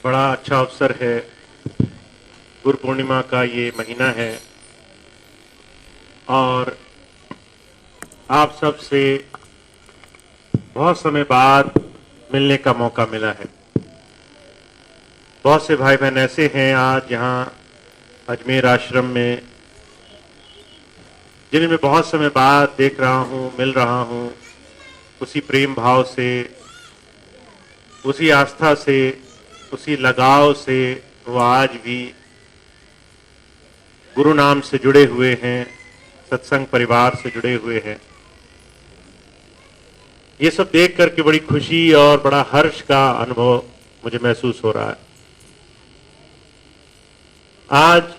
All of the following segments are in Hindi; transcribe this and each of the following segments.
बड़ा अच्छा अवसर है। गुरु पूर्णिमा का ये महीना है और आप सब से बहुत समय बाद मिलने का मौका मिला है। बहुत से भाई बहन ऐसे हैं आज यहाँ अजमेर आश्रम में जिन्हें मैं बहुत समय बाद देख रहा हूँ, मिल रहा हूँ। उसी प्रेम भाव से, उसी आस्था से, उसी लगाव से वो आज भी गुरु नाम से जुड़े हुए हैं, सत्संग परिवार से जुड़े हुए हैं। ये सब देख करके बड़ी खुशी और बड़ा हर्ष का अनुभव मुझे महसूस हो रहा है। आज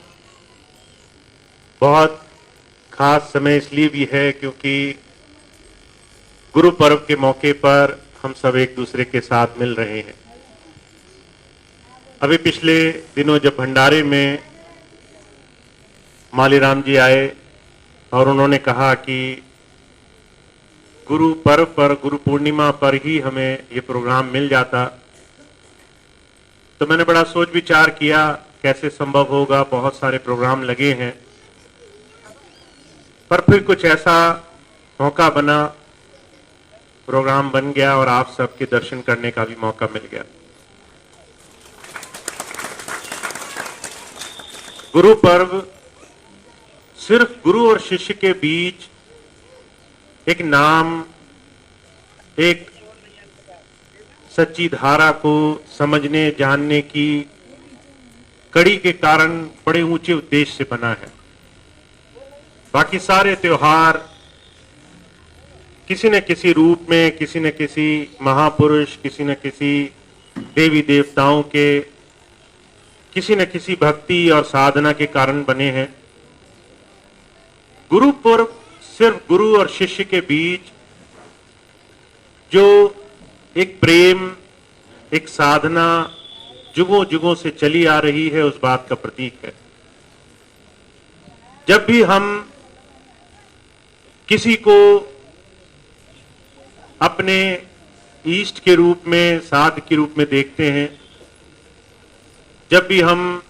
बहुत खास समय इसलिए भी है क्योंकि गुरु पर्व के मौके पर हम सब एक दूसरे के साथ मिल रहे हैं। अभी पिछले दिनों जब भंडारे में मालीराम जी आए और उन्होंने कहा कि गुरु पर्व पर, गुरु पूर्णिमा पर ही हमें ये प्रोग्राम मिल जाता, तो मैंने बड़ा सोच विचार किया कैसे संभव होगा। बहुत सारे प्रोग्राम लगे हैं, पर फिर कुछ ऐसा मौका बना, प्रोग्राम बन गया और आप सबके दर्शन करने का भी मौका मिल गया। गुरु पर्व सिर्फ गुरु और शिष्य के बीच एक नाम, एक सच्ची धारा को समझने जानने की कड़ी के कारण बड़े ऊंचे उद्देश्य से बना है। बाकी सारे त्योहार किसी न किसी रूप में, किसी न किसी महापुरुष, किसी न किसी देवी देवताओं के, किसी न किसी भक्ति और साधना के कारण बने हैं। गुरु पर्व सिर्फ गुरु और शिष्य के बीच जो एक प्रेम, एक साधना जुगों जुगों से चली आ रही है, उस बात का प्रतीक है। जब भी हम किसी को अपने इष्ट के रूप में, साध के रूप में देखते हैं, जब भी हम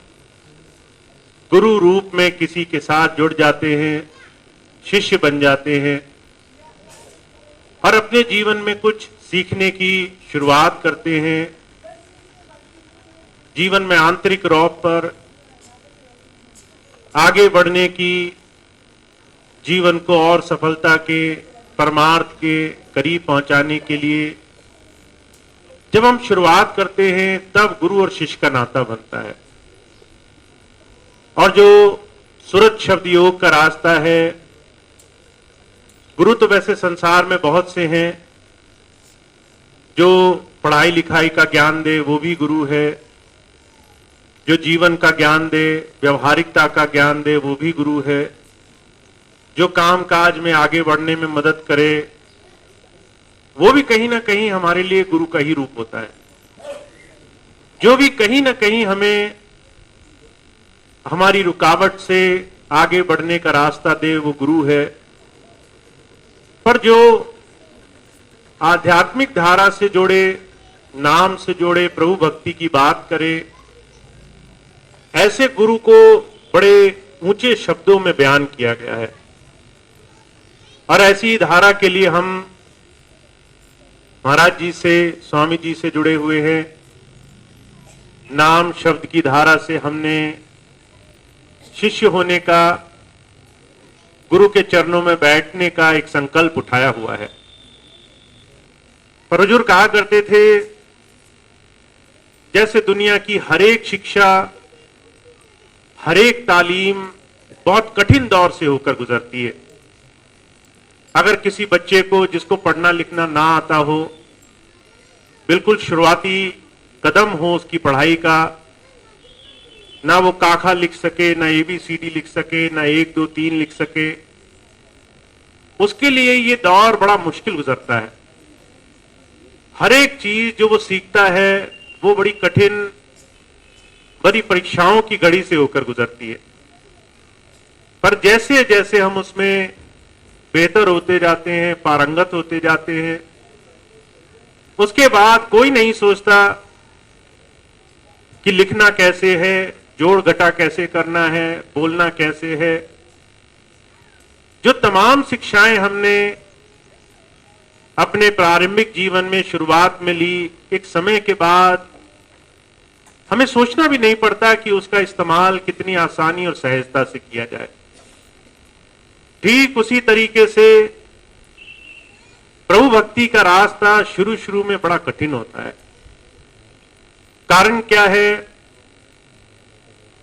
गुरु रूप में किसी के साथ जुड़ जाते हैं, शिष्य बन जाते हैं और अपने जीवन में कुछ सीखने की शुरुआत करते हैं, जीवन में आंतरिक रौब पर आगे बढ़ने की, जीवन को और सफलता के, परमार्थ के करीब पहुंचाने के लिए जब हम शुरुआत करते हैं, तब गुरु और शिष्य का नाता बनता है। और जो सुरत शब्द योग का रास्ता है, गुरु तो वैसे संसार में बहुत से हैं, जो पढ़ाई लिखाई का ज्ञान दे वो भी गुरु है, जो जीवन का ज्ञान दे, व्यवहारिकता का ज्ञान दे वो भी गुरु है, जो काम काज में आगे बढ़ने में मदद करे वो भी कहीं ना कहीं हमारे लिए गुरु का ही रूप होता है। जो भी कहीं ना कहीं हमें हमारी रुकावट से आगे बढ़ने का रास्ता दे वो गुरु है। पर जो आध्यात्मिक धारा से जोड़े, नाम से जोड़े, प्रभु भक्ति की बात करे, ऐसे गुरु को बड़े ऊंचे शब्दों में बयान किया गया है। और ऐसी धारा के लिए हम महाराज जी से, स्वामी जी से जुड़े हुए हैं। नाम शब्द की धारा से हमने शिष्य होने का, गुरु के चरणों में बैठने का एक संकल्प उठाया हुआ है। पर हुजूर कहा करते थे, जैसे दुनिया की हर एक शिक्षा, हर एक तालीम बहुत कठिन दौर से होकर गुजरती है। अगर किसी बच्चे को, जिसको पढ़ना लिखना ना आता हो, बिल्कुल शुरुआती कदम हो उसकी पढ़ाई का, ना वो काखा लिख सके, ना ABCD लिख सके, ना 1 2 3 लिख सके, उसके लिए ये दौर बड़ा मुश्किल गुजरता है। हर एक चीज जो वो सीखता है वो बड़ी कठिन, बड़ी परीक्षाओं की घड़ी से होकर गुजरती है। पर जैसे जैसे हम उसमें बेहतर होते जाते हैं, पारंगत होते जाते हैं, उसके बाद कोई नहीं सोचता कि लिखना कैसे है, जोड़ घटा कैसे करना है, बोलना कैसे है। जो तमाम शिक्षाएं हमने अपने प्रारंभिक जीवन में शुरुआत में ली, एक समय के बाद हमें सोचना भी नहीं पड़ता कि उसका इस्तेमाल कितनी आसानी और सहजता से किया जाए। ठीक उसी तरीके से प्रभु भक्ति का रास्ता शुरू शुरू में बड़ा कठिन होता है। कारण क्या है?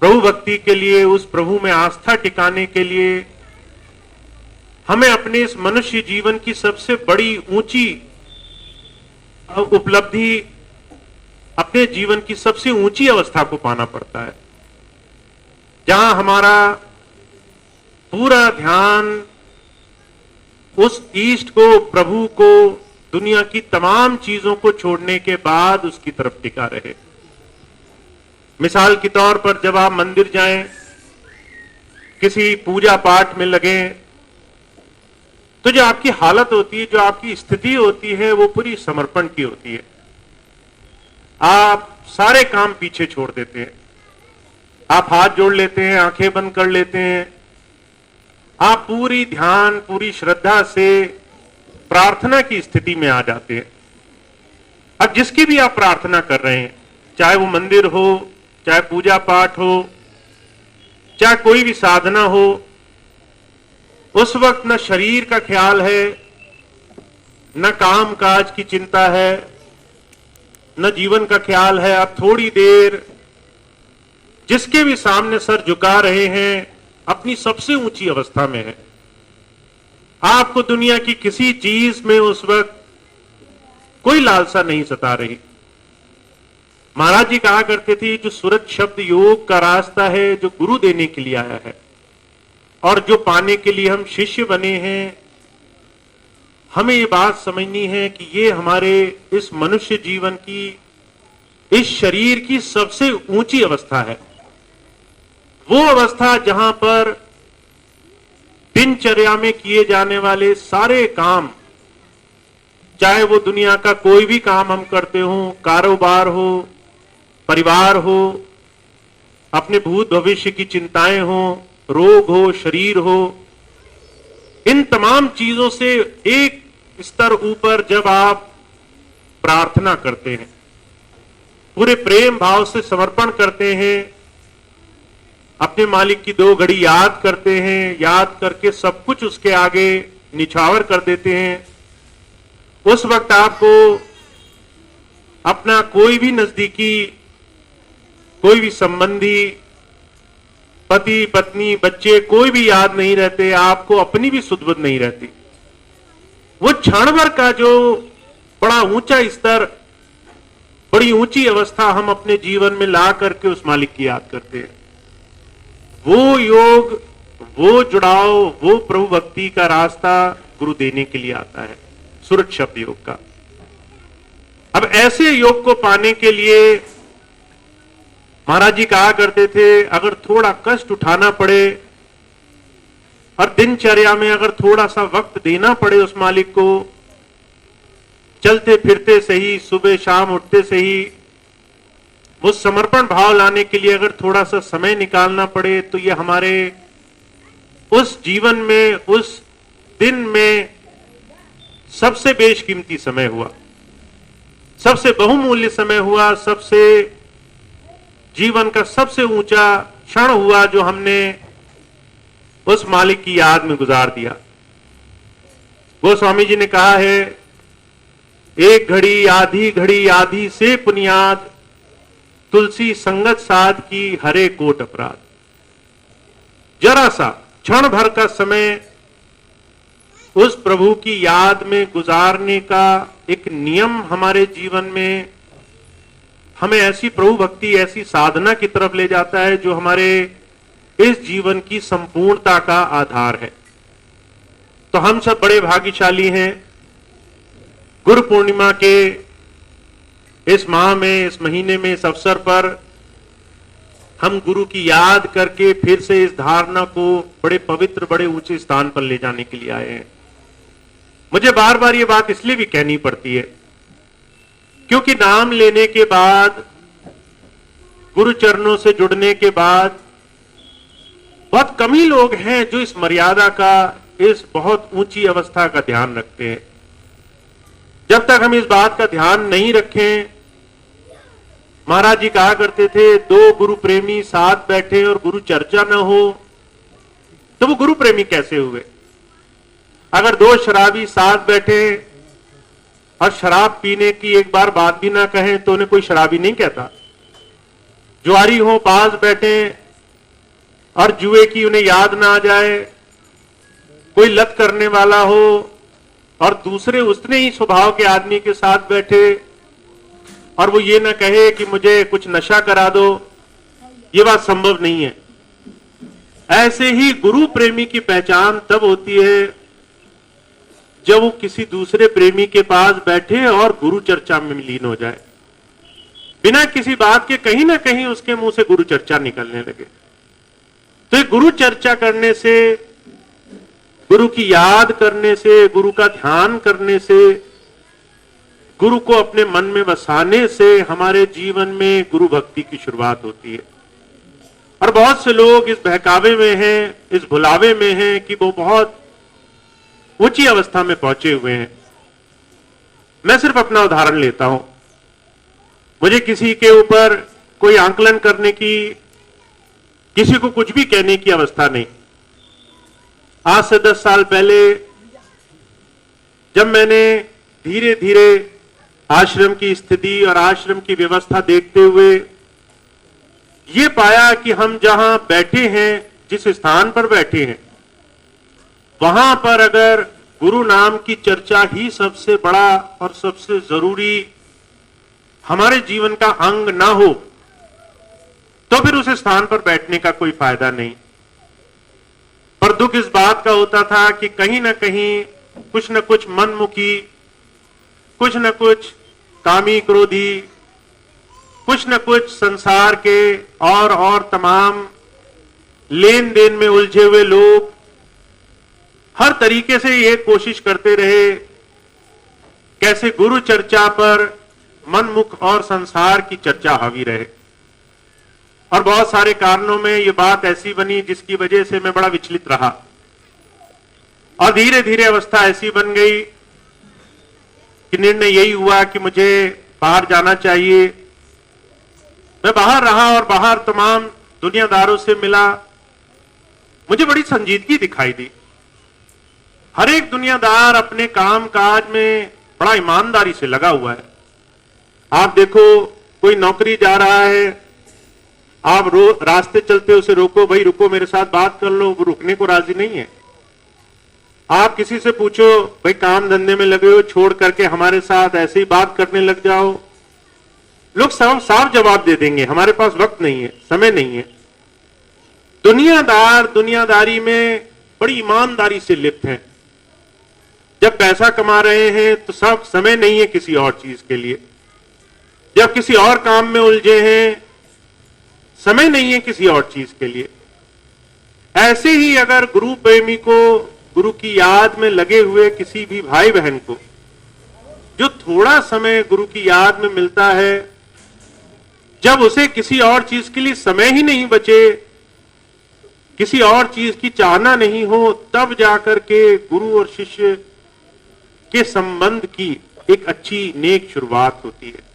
प्रभु भक्ति के लिए, उस प्रभु में आस्था टिकाने के लिए हमें अपने इस मनुष्य जीवन की सबसे बड़ी ऊंची उपलब्धि, अपने जीवन की सबसे ऊंची अवस्था को पाना पड़ता है, जहां हमारा पूरा ध्यान उस ईष्ट को, प्रभु को, दुनिया की तमाम चीजों को छोड़ने के बाद उसकी तरफ टिका रहे। मिसाल के तौर पर जब आप मंदिर जाएं, किसी पूजा पाठ में लगे, तो जो आपकी हालत होती है, जो आपकी स्थिति होती है, वो पूरी समर्पण की होती है। आप सारे काम पीछे छोड़ देते हैं, आप हाथ जोड़ लेते हैं, आंखें बंद कर लेते हैं, आप पूरी ध्यान, पूरी श्रद्धा से प्रार्थना की स्थिति में आ जाते हैं। अब जिसकी भी आप प्रार्थना कर रहे हैं, चाहे वो मंदिर हो, चाहे पूजा पाठ हो, चाहे कोई भी साधना हो, उस वक्त न शरीर का ख्याल है, न काम काज की चिंता है, न जीवन का ख्याल है। आप थोड़ी देर जिसके भी सामने सर झुका रहे हैं, अपनी सबसे ऊंची अवस्था में है। आपको दुनिया की किसी चीज में उस वक्त कोई लालसा नहीं सता रही। महाराज जी कहा करते थे, जो सूरत शब्द योग का रास्ता है, जो गुरु देने के लिए आया है और जो पाने के लिए हम शिष्य बने हैं, हमें ये बात समझनी है कि ये हमारे इस मनुष्य जीवन की, इस शरीर की सबसे ऊंची अवस्था है। वो अवस्था जहां पर दिनचर्या में किए जाने वाले सारे काम, चाहे वो दुनिया का कोई भी काम हम करते हो, कारोबार हो, परिवार हो, अपने भूत भविष्य की चिंताएं हो, रोग हो, शरीर हो, इन तमाम चीजों से एक स्तर ऊपर जब आप प्रार्थना करते हैं, पूरे प्रेम भाव से समर्पण करते हैं, अपने मालिक की 2 घड़ी याद करते हैं, याद करके सब कुछ उसके आगे निछावर कर देते हैं, उस वक्त आपको अपना कोई भी नजदीकी, कोई भी संबंधी, पति पत्नी बच्चे कोई भी याद नहीं रहते, आपको अपनी भी सुध-बुध नहीं रहती। वो क्षण भर का जो बड़ा ऊंचा स्तर, बड़ी ऊंची अवस्था हम अपने जीवन में ला करके उस मालिक की याद करते हैं, वो योग, वो जुड़ाव, वो प्रभु भक्ति का रास्ता गुरु देने के लिए आता है, सूरत शब्द योग का। अब ऐसे योग को पाने के लिए महाराज जी कहा करते थे, अगर थोड़ा कष्ट उठाना पड़े और दिनचर्या में अगर थोड़ा सा वक्त देना पड़े उस मालिक को, चलते फिरते से ही, सुबह शाम उठते से ही वो समर्पण भाव लाने के लिए अगर थोड़ा सा समय निकालना पड़े, तो ये हमारे उस जीवन में, उस दिन में सबसे बेशकीमती समय हुआ, सबसे बहुमूल्य समय हुआ, सबसे जीवन का सबसे ऊंचा क्षण हुआ जो हमने उस मालिक की याद में गुजार दिया। गोस्वामी जी ने कहा है, एक घड़ी आधी से पुनियाद, तुलसी संगत साध की हरे कोट अपराध। जरा सा क्षण भर का समय उस प्रभु की याद में गुजारने का एक नियम हमारे जीवन में हमें ऐसी प्रभु भक्ति, ऐसी साधना की तरफ ले जाता है जो हमारे इस जीवन की संपूर्णता का आधार है। तो हम सब बड़े भाग्यशाली हैं, गुरु पूर्णिमा के इस माह में, इस महीने में, इस अवसर पर हम गुरु की याद करके फिर से इस धारणा को बड़े पवित्र, बड़े ऊंचे स्थान पर ले जाने के लिए आए हैं। मुझे बार बार ये बात इसलिए भी कहनी पड़ती है क्योंकि नाम लेने के बाद गुरु चरणों से जुड़ने के बाद बहुत कम ही लोग हैं जो इस मर्यादा का, इस बहुत ऊंची अवस्था का ध्यान रखते हैं। जब तक हम इस बात का ध्यान नहीं रखें, महाराज जी कहा करते थे, दो गुरु प्रेमी साथ बैठे और गुरु चर्चा न हो तो वो गुरु प्रेमी कैसे हुए। अगर दो शराबी साथ बैठे और शराब पीने की एक बार बात भी ना कहें तो उन्हें कोई शराबी नहीं कहता। जुआरी हो पास बैठे और जुए की उन्हें याद ना आ जाए, कोई लत करने वाला हो और दूसरे उसने ही स्वभाव के आदमी के साथ बैठे और वो ये ना कहे कि मुझे कुछ नशा करा दो, ये बात संभव नहीं है। ऐसे ही गुरु प्रेमी की पहचान तब होती है जब वो किसी दूसरे प्रेमी के पास बैठे और गुरु चर्चा में लीन हो जाए, बिना किसी बात के कहीं ना कहीं उसके मुंह से गुरु चर्चा निकलने लगे। तो ये गुरु चर्चा करने से, गुरु की याद करने से, गुरु का ध्यान करने से, गुरु को अपने मन में बसाने से हमारे जीवन में गुरु भक्ति की शुरुआत होती है। और बहुत से लोग इस बहकावे में हैं, इस भुलावे में हैं कि वो बहुत ऊंची अवस्था में पहुंचे हुए हैं। मैं सिर्फ अपना उदाहरण लेता हूं। मुझे किसी के ऊपर कोई आंकलन करने की, किसी को कुछ भी कहने की अवस्था नहीं। आज से 10 साल पहले जब मैंने धीरे धीरे आश्रम की स्थिति और आश्रम की व्यवस्था देखते हुए ये पाया कि हम जहां बैठे हैं, जिस स्थान पर बैठे हैं, वहां पर अगर गुरु नाम की चर्चा ही सबसे बड़ा और सबसे जरूरी हमारे जीवन का अंग ना हो तो फिर उस स्थान पर बैठने का कोई फायदा नहीं। पर दुख इस बात का होता था कि कहीं ना कहीं कुछ न कुछ मनमुखी, कुछ न कुछ कामी क्रोधी, कुछ न कुछ संसार के और तमाम लेन देन में उलझे हुए लोग हर तरीके से ये कोशिश करते रहे कैसे गुरु चर्चा पर मनमुख और संसार की चर्चा हावी रहे। और बहुत सारे कारणों में ये बात ऐसी बनी जिसकी वजह से मैं बड़ा विचलित रहा और धीरे धीरे अवस्था ऐसी बन गई कि निर्णय यही हुआ कि मुझे बाहर जाना चाहिए। मैं बाहर रहा और बाहर तमाम दुनियादारों से मिला। मुझे बड़ी संजीदगी दिखाई दी। हर एक दुनियादार अपने काम काज में बड़ा ईमानदारी से लगा हुआ है। आप देखो, कोई नौकरी जा रहा है, आप रास्ते चलते उसे रोको, भाई रुको मेरे साथ बात कर लो, वो रुकने को राजी नहीं है। आप किसी से पूछो, भाई काम धंधे में लगे हो, छोड़ करके हमारे साथ ऐसे ही बात करने लग जाओ, लोग साफ जवाब दे देंगे, हमारे पास वक्त नहीं है, समय नहीं है। दुनियादार दुनियादारी में बड़ी ईमानदारी से लिप्त हैं। जब पैसा कमा रहे हैं तो सब समय नहीं है किसी और चीज के लिए। जब किसी और काम में उलझे हैं, समय नहीं है किसी और चीज के लिए। ऐसे ही अगर गुरु प्रेमी को, गुरु की याद में लगे हुए किसी भी भाई बहन को जो थोड़ा समय गुरु की याद में मिलता है, जब उसे किसी और चीज के लिए समय ही नहीं बचे, किसी और चीज की चाहना नहीं हो, तब जाकर के गुरु और शिष्य के संबंध की एक अच्छी नेक शुरुआत होती है।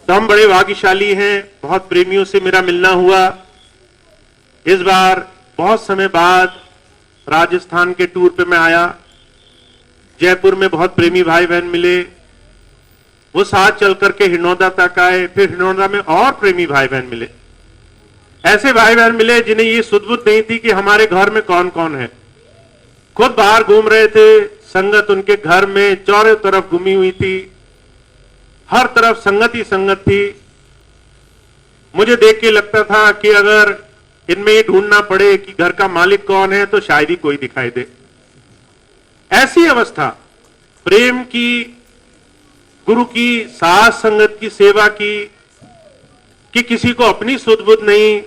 तो हम बड़े भाग्यशाली हैं, बहुत प्रेमियों से मेरा मिलना हुआ। इस बार बहुत समय बाद राजस्थान के टूर पे मैं आया। जयपुर में बहुत प्रेमी भाई बहन मिले, वो साथ चल करके हिरनौदा तक आए। फिर हिरनौदा में और प्रेमी भाई बहन मिले। ऐसे भाई बहन मिले जिन्हें ये सुध-बुध नहीं थी कि हमारे घर में कौन कौन है। खुद बाहर घूम रहे थे, संगत उनके घर में चारों तरफ घूमी हुई थी, हर तरफ संगत ही संगत थी। मुझे देख के लगता था कि अगर इनमें ये ढूंढना पड़े कि घर का मालिक कौन है तो शायद ही कोई दिखाई दे। ऐसी अवस्था प्रेम की, गुरु की साथ संगत की, सेवा की, कि किसी को अपनी सुध-बुध नहीं,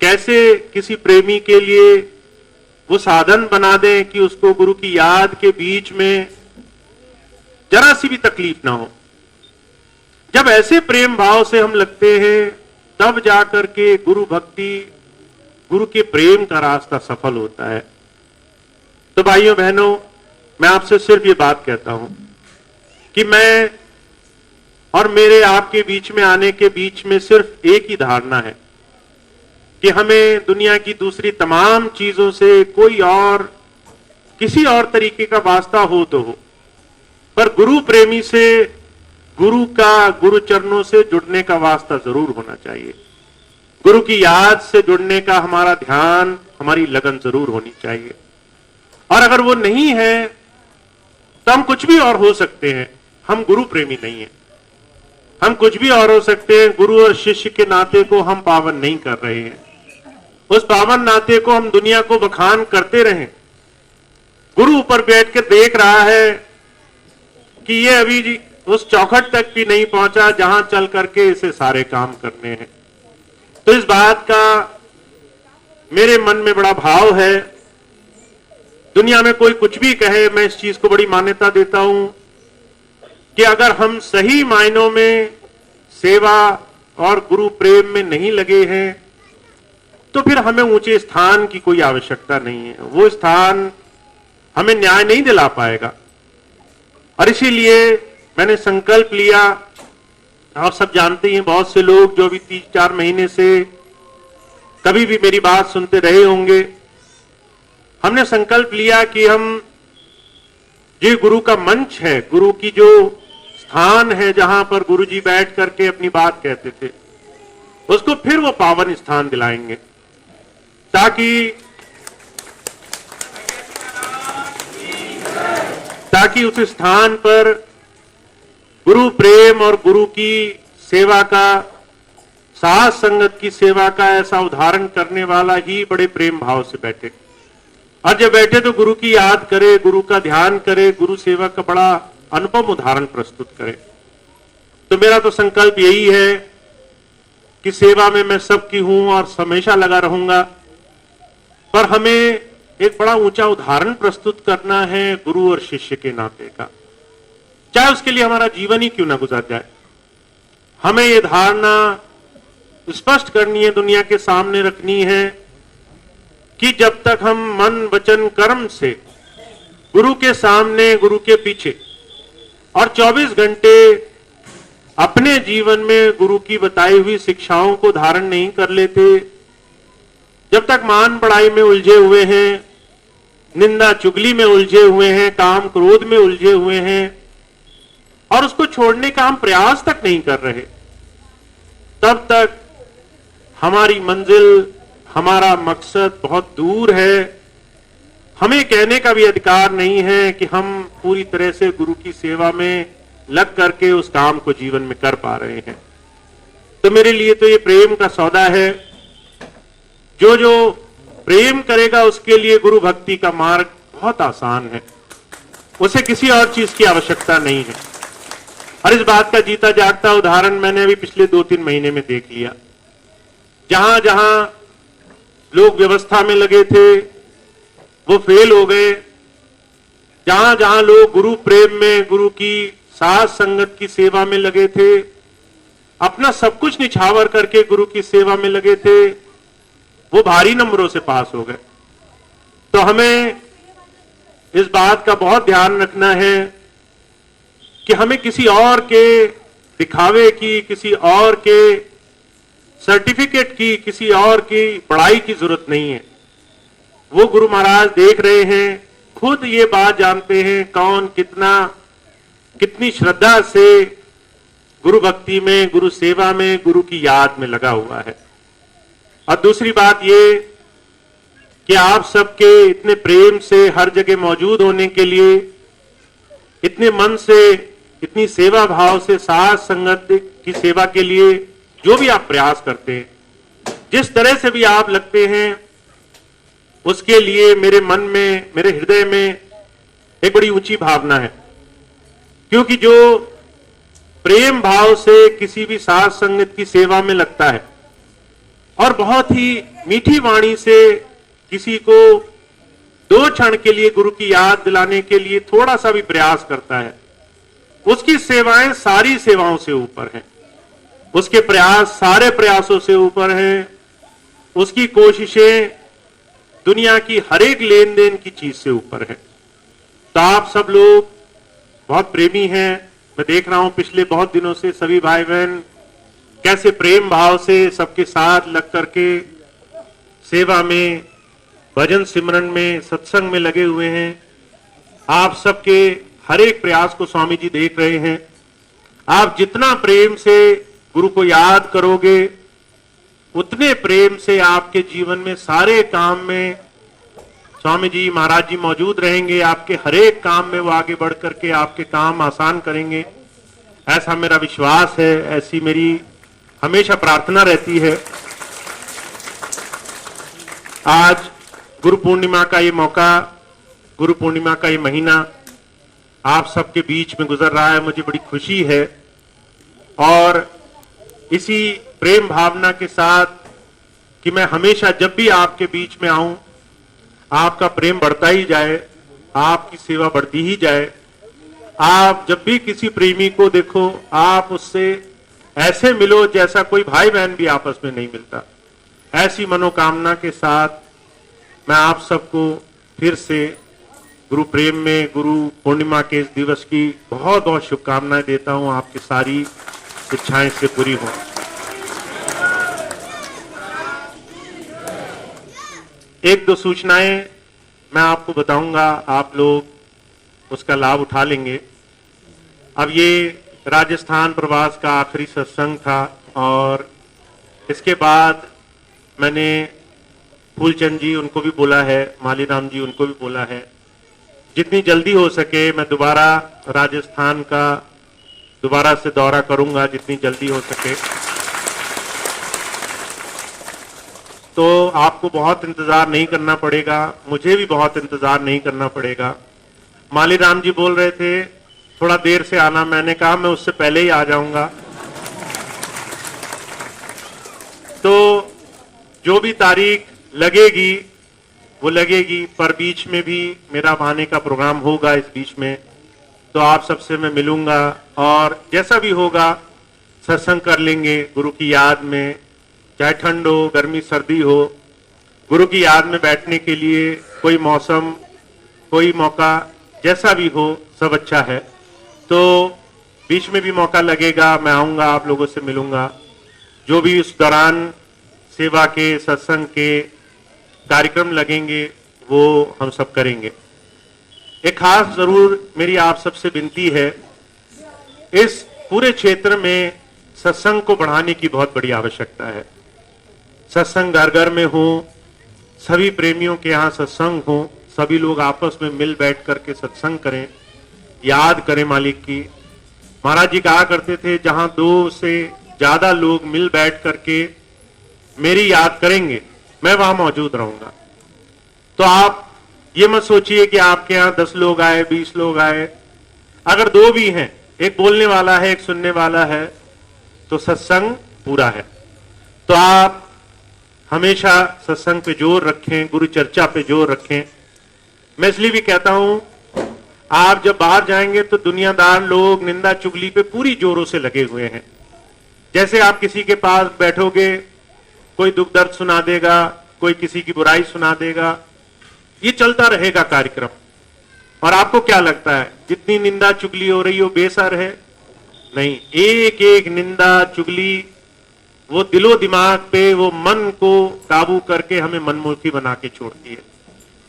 कैसे किसी प्रेमी के लिए वो साधन बना दें कि उसको गुरु की याद के बीच में जरा सी भी तकलीफ ना हो। जब ऐसे प्रेम भाव से हम लगते हैं तब जाकर के गुरु भक्ति, गुरु के प्रेम का रास्ता सफल होता है। तो भाइयों बहनों, मैं आपसे सिर्फ ये बात कहता हूं कि मैं और मेरे आपके बीच में आने के बीच में सिर्फ एक ही धारणा है कि हमें दुनिया की दूसरी तमाम चीजों से कोई और किसी और तरीके का वास्ता हो तो हो, पर गुरु प्रेमी से, गुरु का, गुरु चरणों से जुड़ने का वास्ता जरूर होना चाहिए। गुरु की याद से जुड़ने का हमारा ध्यान, हमारी लगन जरूर होनी चाहिए। और अगर वो नहीं है तो हम कुछ भी और हो सकते हैं, हम गुरु प्रेमी नहीं है। हम कुछ भी और हो सकते हैं, गुरु और शिष्य के नाते को हम पावन नहीं कर रहे हैं। उस पावन नाते को हम दुनिया को बखान करते रहें। गुरु ऊपर बैठ कर देख रहा है कि ये अभी उस चौखट तक भी नहीं पहुंचा जहां चल करके इसे सारे काम करने हैं। तो इस बात का मेरे मन में बड़ा भाव है। दुनिया में कोई कुछ भी कहे, मैं इस चीज को बड़ी मान्यता देता हूं कि अगर हम सही मायनों में सेवा और गुरु प्रेम में नहीं लगे हैं तो फिर हमें ऊंचे स्थान की कोई आवश्यकता नहीं है। वो स्थान हमें न्याय नहीं दिला पाएगा। और इसीलिए मैंने संकल्प लिया, आप सब जानते हैं, बहुत से लोग जो अभी 3-4 महीने से कभी भी मेरी बात सुनते रहे होंगे, हमने संकल्प लिया कि हम ये गुरु का मंच है, गुरु की जो स्थान है जहां पर गुरु जी बैठ करके अपनी बात कहते थे, उसको फिर वो पावन स्थान दिलाएंगे, ताकि उस स्थान पर गुरु प्रेम और गुरु की सेवा का, साथ संगत की सेवा का ऐसा उदाहरण करने वाला ही बड़े प्रेम भाव से बैठे। और जब बैठे तो गुरु की याद करे, गुरु का ध्यान करे, गुरु सेवा का बड़ा अनुपम उदाहरण प्रस्तुत करे। तो मेरा तो संकल्प यही है कि सेवा में मैं सबकी हूं और हमेशा लगा रहूंगा, पर हमें एक बड़ा ऊंचा उदाहरण प्रस्तुत करना है गुरु और शिष्य के नाते का, चाहे उसके लिए हमारा जीवन ही क्यों ना गुजर जाए। हमें यह धारणा स्पष्ट करनी है, दुनिया के सामने रखनी है कि जब तक हम मन वचन कर्म से गुरु के सामने, गुरु के पीछे और 24 घंटे अपने जीवन में गुरु की बताई हुई शिक्षाओं को धारण नहीं कर लेते, जब तक मान बढ़ाई में उलझे हुए हैं, निंदा चुगली में उलझे हुए हैं, काम क्रोध में उलझे हुए हैं और उसको छोड़ने का हम प्रयास तक नहीं कर रहे, तब तक हमारी मंजिल, हमारा मकसद बहुत दूर है। हमें कहने का भी अधिकार नहीं है कि हम पूरी तरह से गुरु की सेवा में लग करके उस काम को जीवन में कर पा रहे हैं। तो मेरे लिए तो ये प्रेम का सौदा है। जो जो प्रेम करेगा उसके लिए गुरु भक्ति का मार्ग बहुत आसान है, उसे किसी और चीज की आवश्यकता नहीं है। और इस बात का जीता जागता उदाहरण मैंने अभी पिछले 2-3 महीने में देख लिया। जहां जहां लोग व्यवस्था में लगे थे वो फेल हो गए, जहां जहां लोग गुरु प्रेम में, गुरु की साथ संगत की सेवा में लगे थे, अपना सब कुछ निछावर करके गुरु की सेवा में लगे थे, वो भारी नंबरों से पास हो गए। तो हमें इस बात का बहुत ध्यान रखना है कि हमें किसी और के दिखावे की, किसी और के सर्टिफिकेट की, किसी और की पढ़ाई की जरूरत नहीं है। वो गुरु महाराज देख रहे हैं, खुद ये बात जानते हैं कौन कितनी श्रद्धा से गुरु भक्ति में, गुरु सेवा में, गुरु की याद में लगा हुआ है। और दूसरी बात ये कि आप सबके इतने प्रेम से हर जगह मौजूद होने के लिए, इतने मन से, इतनी सेवा भाव से साथ संगत की सेवा के लिए जो भी आप प्रयास करते हैं, जिस तरह से भी आप लगते हैं, उसके लिए मेरे मन में, मेरे हृदय में एक बड़ी ऊंची भावना है। क्योंकि जो प्रेम भाव से किसी भी साथ संगत की सेवा में लगता है और बहुत ही मीठी वाणी से किसी को 2 क्षण के लिए गुरु की याद दिलाने के लिए थोड़ा सा भी प्रयास करता है, उसकी सेवाएं सारी सेवाओं से ऊपर हैं। उसके प्रयास सारे प्रयासों से ऊपर हैं। उसकी कोशिशें दुनिया की हर एक लेन देन की चीज से ऊपर है। तो आप सब लोग बहुत प्रेमी हैं। मैं देख रहा हूं पिछले बहुत दिनों से सभी भाई बहन कैसे प्रेम भाव से सबके साथ लग करके सेवा में, भजन सिमरन में, सत्संग में लगे हुए हैं। आप सबके हर एक प्रयास को स्वामी जी देख रहे हैं। आप जितना प्रेम से गुरु को याद करोगे उतने प्रेम से आपके जीवन में सारे काम में स्वामी जी, महाराज जी मौजूद रहेंगे। आपके हर एक काम में वो आगे बढ़ करके आपके काम आसान करेंगे, ऐसा मेरा विश्वास है, ऐसी मेरी हमेशा प्रार्थना रहती है। आज गुरु पूर्णिमा का ये मौका, गुरु पूर्णिमा का ये महीना आप सबके बीच में गुजर रहा है, मुझे बड़ी खुशी है। और इसी प्रेम भावना के साथ कि मैं हमेशा जब भी आपके बीच में आऊं आपका प्रेम बढ़ता ही जाए, आपकी सेवा बढ़ती ही जाए। आप जब भी किसी प्रेमी को देखो आप उससे ऐसे मिलो जैसा कोई भाई बहन भी आपस में नहीं मिलता। ऐसी मनोकामना के साथ मैं आप सबको फिर से गुरु प्रेम में, गुरु पूर्णिमा के इस दिवस की बहुत बहुत शुभकामनाएं देता हूं। आपकी सारी इच्छाएं से पूरी हों। एक दो सूचनाएं मैं आपको बताऊंगा, आप लोग उसका लाभ उठा लेंगे। अब ये राजस्थान प्रवास का आखिरी सत्संग था और इसके बाद मैंने फूलचंद जी उनको भी बोला है, मालीराम जी उनको भी बोला है, जितनी जल्दी हो सके मैं दोबारा राजस्थान का दोबारा से दौरा करूंगा, जितनी जल्दी हो सके। तो आपको बहुत इंतजार नहीं करना पड़ेगा, मुझे भी बहुत इंतजार नहीं करना पड़ेगा। मालीराम जी बोल रहे थे थोड़ा देर से आना, मैंने कहा मैं उससे पहले ही आ जाऊंगा। तो जो भी तारीख लगेगी वो लगेगी, पर बीच में भी मेरा आने का प्रोग्राम होगा। इस बीच में तो आप सबसे मैं मिलूंगा और जैसा भी होगा सत्संग कर लेंगे गुरु की याद में, चाहे ठंड हो, गर्मी, सर्दी हो। गुरु की याद में बैठने के लिए कोई मौसम, कोई मौका जैसा भी हो सब अच्छा है। तो बीच में भी मौका लगेगा, मैं आऊंगा, आप लोगों से मिलूंगा। जो भी उस दौरान सेवा के, सत्संग के कार्यक्रम लगेंगे वो हम सब करेंगे। एक खास जरूर मेरी आप सबसे विनती है, इस पूरे क्षेत्र में सत्संग को बढ़ाने की बहुत बड़ी आवश्यकता है। सत्संग घर घर में हो, सभी प्रेमियों के यहाँ सत्संग हो, सभी लोग आपस में मिल बैठ करके सत्संग करें, याद करें मालिक की। महाराज जी कहा करते थे जहां 2 से ज्यादा लोग मिल बैठ करके मेरी याद करेंगे मैं वहां मौजूद रहूंगा। तो आप ये मत सोचिए कि आपके यहाँ 10 लोग आए, 20 लोग आए, अगर 2 भी हैं, एक बोलने वाला है, एक सुनने वाला है, तो सत्संग पूरा है। तो आप हमेशा सत्संग पे जोर रखें, गुरु चर्चा पे जोर रखें। मैं इसलिए भी कहता हूं, आप जब बाहर जाएंगे तो दुनियादार लोग निंदा चुगली पे पूरी जोरों से लगे हुए हैं। जैसे आप किसी के पास बैठोगे, कोई दुख दर्द सुना देगा, कोई किसी की बुराई सुना देगा, ये चलता रहेगा कार्यक्रम। और आपको क्या लगता है जितनी निंदा चुगली हो रही हो बेसर है? नहीं, एक एक निंदा चुगली वो दिलो दिमाग पे, वो मन को काबू करके हमें मनमुखी बना के छोड़ती है।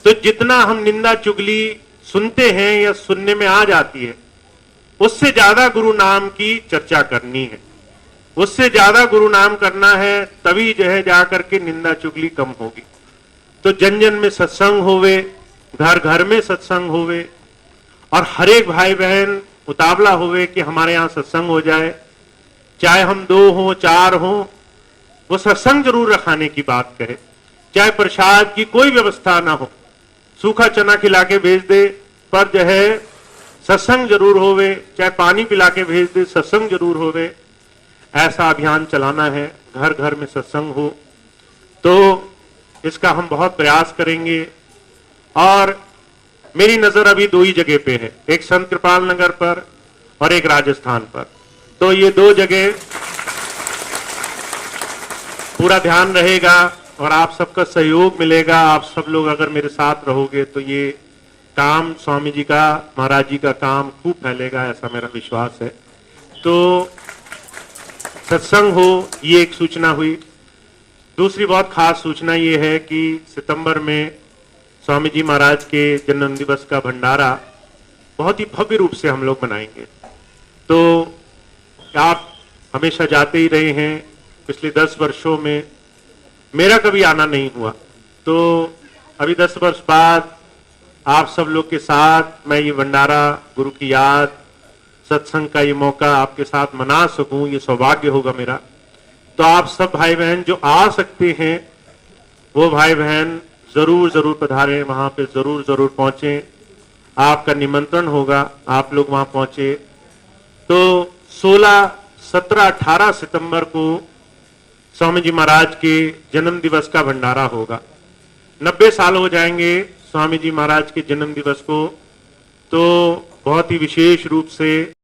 तो जितना हम निंदा चुगली सुनते हैं या सुनने में आ जाती है, उससे ज्यादा गुरु नाम की चर्चा करनी है, उससे ज्यादा गुरु नाम करना है, तभी जो है जाकर के निंदा चुगली कम होगी। तो जन जन में सत्संग होवे, घर घर में सत्संग होवे, और हर एक भाई बहन उतावला होवे कि हमारे यहाँ सत्संग हो जाए। चाहे हम 2 हो, 4 हो, वो सत्संग जरूर रखाने की बात कहे। चाहे प्रसाद की कोई व्यवस्था ना हो, सूखा चना खिला के भेज दे, पर जो है सत्संग जरूर होवे। चाहे पानी पिला के भेज दे, सत्संग जरूर होवे। ऐसा अभियान चलाना है, घर घर में सत्संग हो। तो इसका हम बहुत प्रयास करेंगे। और मेरी नजर अभी 2 ही जगह पे है, एक संत कृपाल नगर पर और एक राजस्थान पर। तो ये 2 जगह पूरा ध्यान रहेगा और आप सबका सहयोग मिलेगा। आप सब लोग अगर मेरे साथ रहोगे तो ये काम स्वामी जी का, महाराज जी का काम खूब फैलेगा, ऐसा मेरा विश्वास है। तो सत्संग हो, ये एक सूचना हुई। दूसरी बहुत खास सूचना ये है कि सितंबर में स्वामी जी महाराज के जन्म दिवस का भंडारा बहुत ही भव्य रूप से हम लोग मनाएंगे। तो आप हमेशा जाते ही रहे हैं, पिछले 10 वर्षों में मेरा कभी आना नहीं हुआ, तो अभी 10 वर्ष बाद आप सब लोग के साथ मैं ये भंडारा, गुरु की याद, सत्संग का ये मौका आपके साथ मना सकूं, ये सौभाग्य होगा मेरा। तो आप सब भाई बहन जो आ सकते हैं वो भाई बहन जरूर जरूर पधारें, वहां पे जरूर जरूर पहुंचे। आपका निमंत्रण होगा, आप लोग वहां पहुंचे। तो 16, 17, 18 सितंबर को स्वामी जी महाराज के जन्म दिवस का भंडारा होगा। 90 साल हो जाएंगे स्वामी जी महाराज के जन्म दिवस को, तो बहुत ही विशेष रूप से